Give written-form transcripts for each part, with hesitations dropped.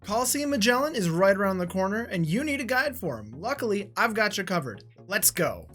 Colo Magellan is right around the corner, and you need a guide for him. Luckily, I've got you covered. Let's go.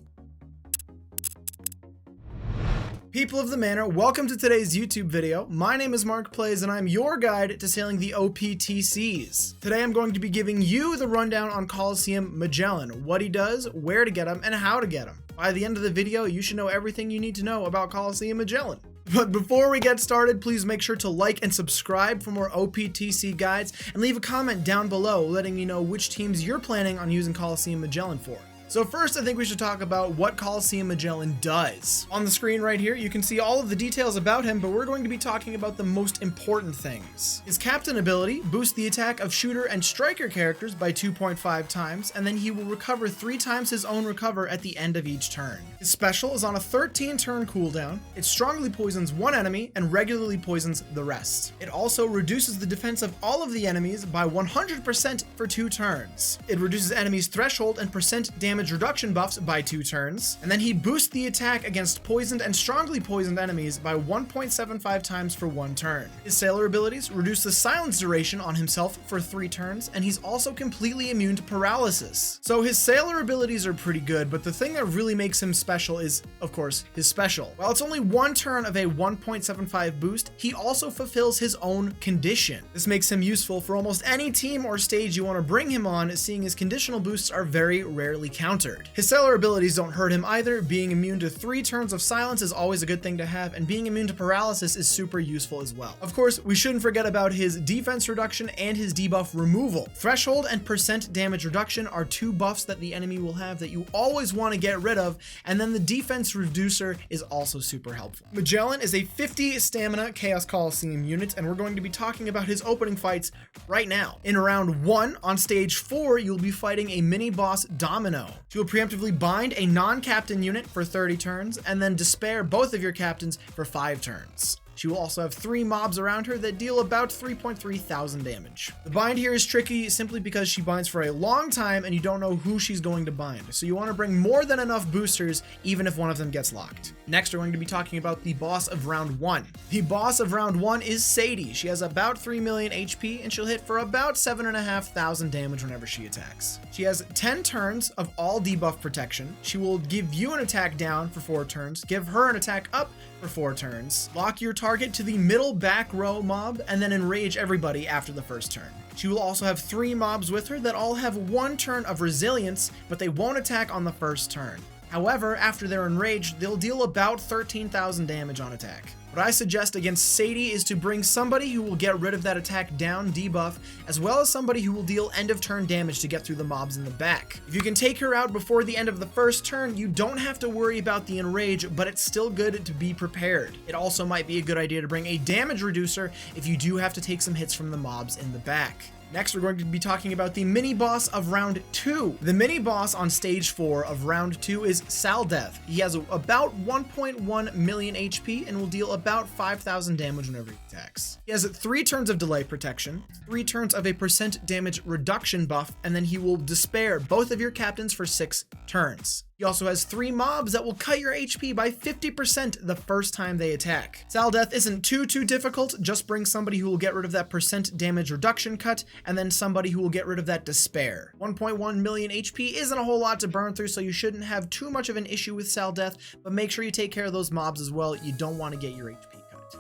People of the Manor, welcome to today's YouTube video. My name is Mark Plays, and I'm your guide to sailing the OPTCs. Today I'm going to be giving you the rundown on Colo Magellan, what he does, where to get him, and how to get him. By the end of the video, you should know everything you need to know about Colo Magellan. But before we get started, please make sure to like and subscribe for more OPTC guides, and leave a comment down below letting me know which teams you're planning on using Colo Magellan for. So first, I think we should talk about what Colo Magellan does. On the screen right here, you can see all of the details about him, but we're going to be talking about the most important things. His captain ability boosts the attack of shooter and striker characters by 2.5 times, and then he will recover 3 times his own recover at the end of each turn. His special is on a 13-turn cooldown. It strongly poisons one enemy and regularly poisons the rest. It also reduces the defense of all of the enemies by 100% for 2 turns. It reduces enemies' threshold and percent damage reduction buffs by 2 turns, and then he boosts the attack against poisoned and strongly poisoned enemies by 1.75 times for 1 turn. His sailor abilities reduce the silence duration on himself for 3 turns, and he's also completely immune to paralysis. So his sailor abilities are pretty good, but the thing that really makes him special is, of course, his special. While it's only 1 turn of a 1.75 boost, he also fulfills his own condition. This makes him useful for almost any team or stage you want to bring him on, seeing his conditional boosts are very rarely countered. His sailor abilities don't hurt him either. Being immune to 3 turns of silence is always a good thing to have, and being immune to paralysis is super useful as well. Of course, we shouldn't forget about his defense reduction and his debuff removal. Threshold and percent damage reduction are 2 buffs that the enemy will have that you always want to get rid of, and then the defense reducer is also super helpful. Magellan is a 50 stamina Chaos Coliseum unit, and we're going to be talking about his opening fights right now. In round 1, on stage 4, you'll be fighting a mini boss Domino. She will preemptively bind a non-captain unit for 30 turns, and then despair both of your captains for 5 turns. She will also have 3 mobs around her that deal about 3.3 thousand damage. The bind here is tricky simply because she binds for a long time and you don't know who she's going to bind, so you want to bring more than enough boosters even if one of them gets locked. Next, we're going to be talking about the boss of round 1. The boss of round 1 is Sadie. She has about 3 million HP and she'll hit for about 7,500 damage whenever she attacks. She has 10 turns of all debuff protection. She will give you an attack down for 4 turns, give her an attack up for 4 turns, lock your target to the middle back row mob, and then enrage everybody after the first turn. She will also have 3 mobs with her that all have 1 turn of resilience, but they won't attack on the first turn. However, after they're enraged, they'll deal about 13,000 damage on attack. What I suggest against Sadie is to bring somebody who will get rid of that attack down debuff, as well as somebody who will deal end of turn damage to get through the mobs in the back. If you can take her out before the end of the first turn, you don't have to worry about the enrage, but it's still good to be prepared. It also might be a good idea to bring a damage reducer if you do have to take some hits from the mobs in the back. Next, we're going to be talking about the mini-boss of round 2. The mini-boss on stage 4 of round 2 is Saldeth. He has about 1.1 million HP and will deal about 5,000 damage whenever he attacks. He has 3 turns of delay protection, 3 turns of a percent damage reduction buff, and then he will despair both of your captains for 6 turns. He also has 3 mobs that will cut your HP by 50% the first time they attack. Saldeth isn't too difficult, just bring somebody who will get rid of that percent damage reduction cut, and then somebody who will get rid of that despair. 1.1 million HP isn't a whole lot to burn through, so you shouldn't have too much of an issue with Saldeth, but make sure you take care of those mobs as well. You don't want to get your HP.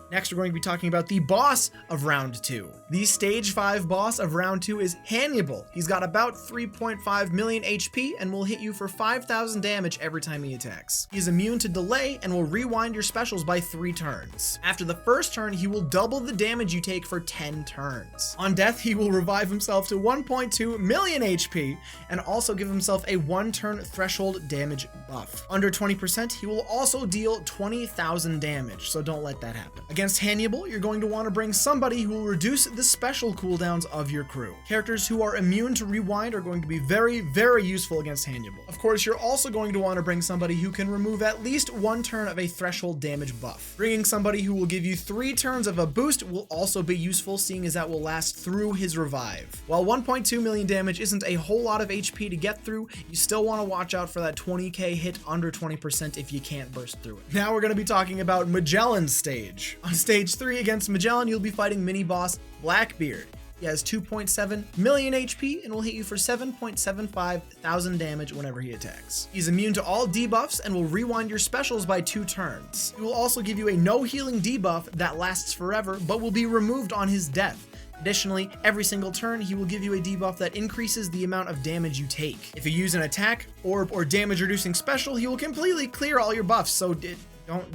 Next, we're going to be talking about the boss of round 2. The stage 5 boss of round 2 is Hannibal. He's got about 3.5 million HP and will hit you for 5,000 damage every time he attacks. He is immune to delay and will rewind your specials by 3 turns. After the first turn, he will double the damage you take for 10 turns. On death, he will revive himself to 1.2 million HP and also give himself a 1-turn threshold damage buff. Under 20%, he will also deal 20,000 damage, so don't let that happen. Against Hannibal, you're going to want to bring somebody who will reduce the special cooldowns of your crew. Characters who are immune to rewind are going to be very useful against Hannibal. Of course, you're also going to want to bring somebody who can remove at least 1 turn of a threshold damage buff. Bringing somebody who will give you 3 turns of a boost will also be useful, seeing as that will last through his revive. While 1.2 million damage isn't a whole lot of HP to get through, you still want to watch out for that 20k hit under 20% if you can't burst through it. Now we're going to be talking about Magellan's stage. On stage 3 against Magellan, you'll be fighting mini-boss Blackbeard. He has 2.7 million HP and will hit you for 7.75 thousand damage whenever he attacks. He's immune to all debuffs and will rewind your specials by 2 turns. He will also give you a no healing debuff that lasts forever, but will be removed on his death. Additionally, every single turn, he will give you a debuff that increases the amount of damage you take. If you use an attack, orb, or damage reducing special, he will completely clear all your buffs, so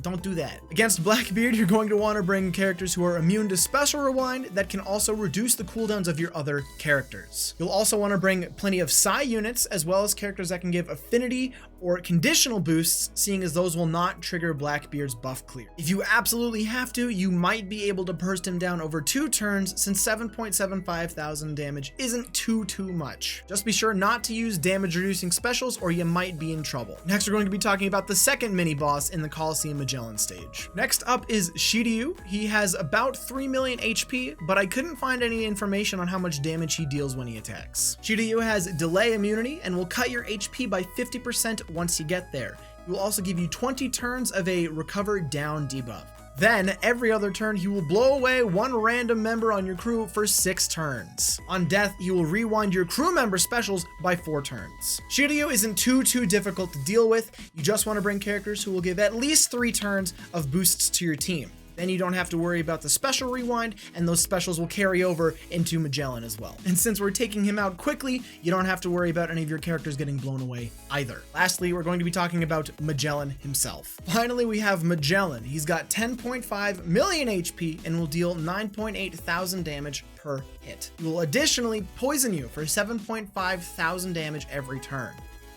don't do that. Against Blackbeard, you're going to want to bring characters who are immune to special rewind that can also reduce the cooldowns of your other characters. You'll also want to bring plenty of psi units, as well as characters that can give affinity or conditional boosts, seeing as those will not trigger Blackbeard's buff clear. If you absolutely have to, you might be able to burst him down over 2 turns, since 7.75 thousand damage isn't too much. Just be sure not to use damage reducing specials or you might be in trouble. Next, we're going to be talking about the second mini boss in the Coliseum Magellan stage. Next up is Shiryu. He has about 3 million HP, but I couldn't find any information on how much damage he deals when he attacks. Shiryu has delay immunity and will cut your HP by 50% once you get there. He will also give you 20 turns of a recover down debuff. Then, every other turn, he will blow away one random member on your crew for 6 turns. On death, he will rewind your crew member specials by 4 turns. Shiryu isn't too difficult to deal with. You just want to bring characters who will give at least 3 turns of boosts to your team. Then you don't have to worry about the special rewind, and those specials will carry over into Magellan as well. And since we're taking him out quickly, you don't have to worry about any of your characters getting blown away either. Lastly, we're going to be talking about Magellan himself. Finally, we have Magellan. He's got 10.5 million HP and will deal 9.8 thousand damage per hit. He will additionally poison you for 7.5 thousand damage every turn.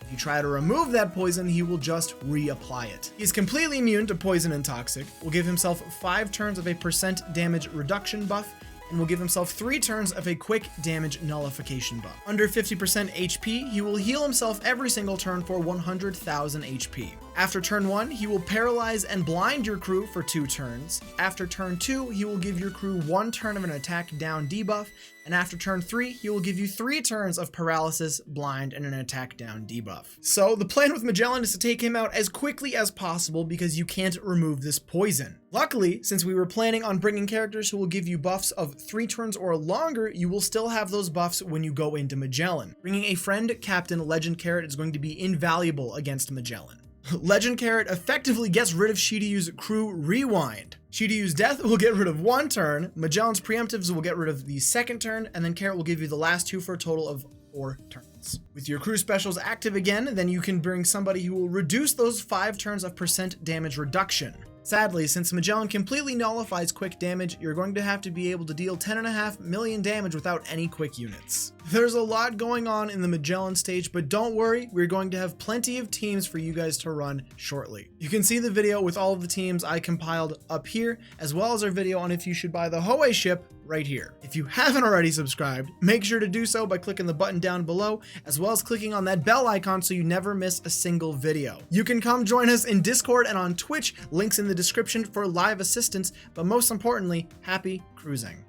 If you try to remove that poison, he will just reapply it. He's completely immune to poison and toxic, will give himself 5 turns of a percent damage reduction buff, and will give himself 3 turns of a quick damage nullification buff. Under 50% HP, he will heal himself every single turn for 100,000 HP. After turn 1, he will paralyze and blind your crew for 2 turns. After turn 2, he will give your crew 1 turn of an attack down debuff, and after turn 3, he will give you 3 turns of paralysis, blind, and an attack down debuff. So the plan with Magellan is to take him out as quickly as possible because you can't remove this poison. Luckily, since we were planning on bringing characters who will give you buffs of 3 turns or longer, you will still have those buffs when you go into Magellan. Bringing a friend captain Legend Carrot is going to be invaluable against Magellan. Legend Carrot effectively gets rid of Shiryu's crew rewind. Shiryu's death will get rid of 1 turn, Magellan's preemptives will get rid of the 2nd turn, and then Carrot will give you the last 2 for a total of 4 turns. With your crew specials active again, then you can bring somebody who will reduce those 5 turns of percent damage reduction. Sadly, since Magellan completely nullifies quick damage, you're going to have to be able to deal 10.5 million damage without any quick units. There's a lot going on in the Magellan stage, but don't worry, we're going to have plenty of teams for you guys to run shortly. You can see the video with all of the teams I compiled up here, as well as our video on if you should buy the Hoei ship right here. If you haven't already subscribed, make sure to do so by clicking the button down below, as well as clicking on that bell icon so you never miss a single video. You can come join us in Discord and on Twitch, links in the description for live assistance, but most importantly, happy cruising.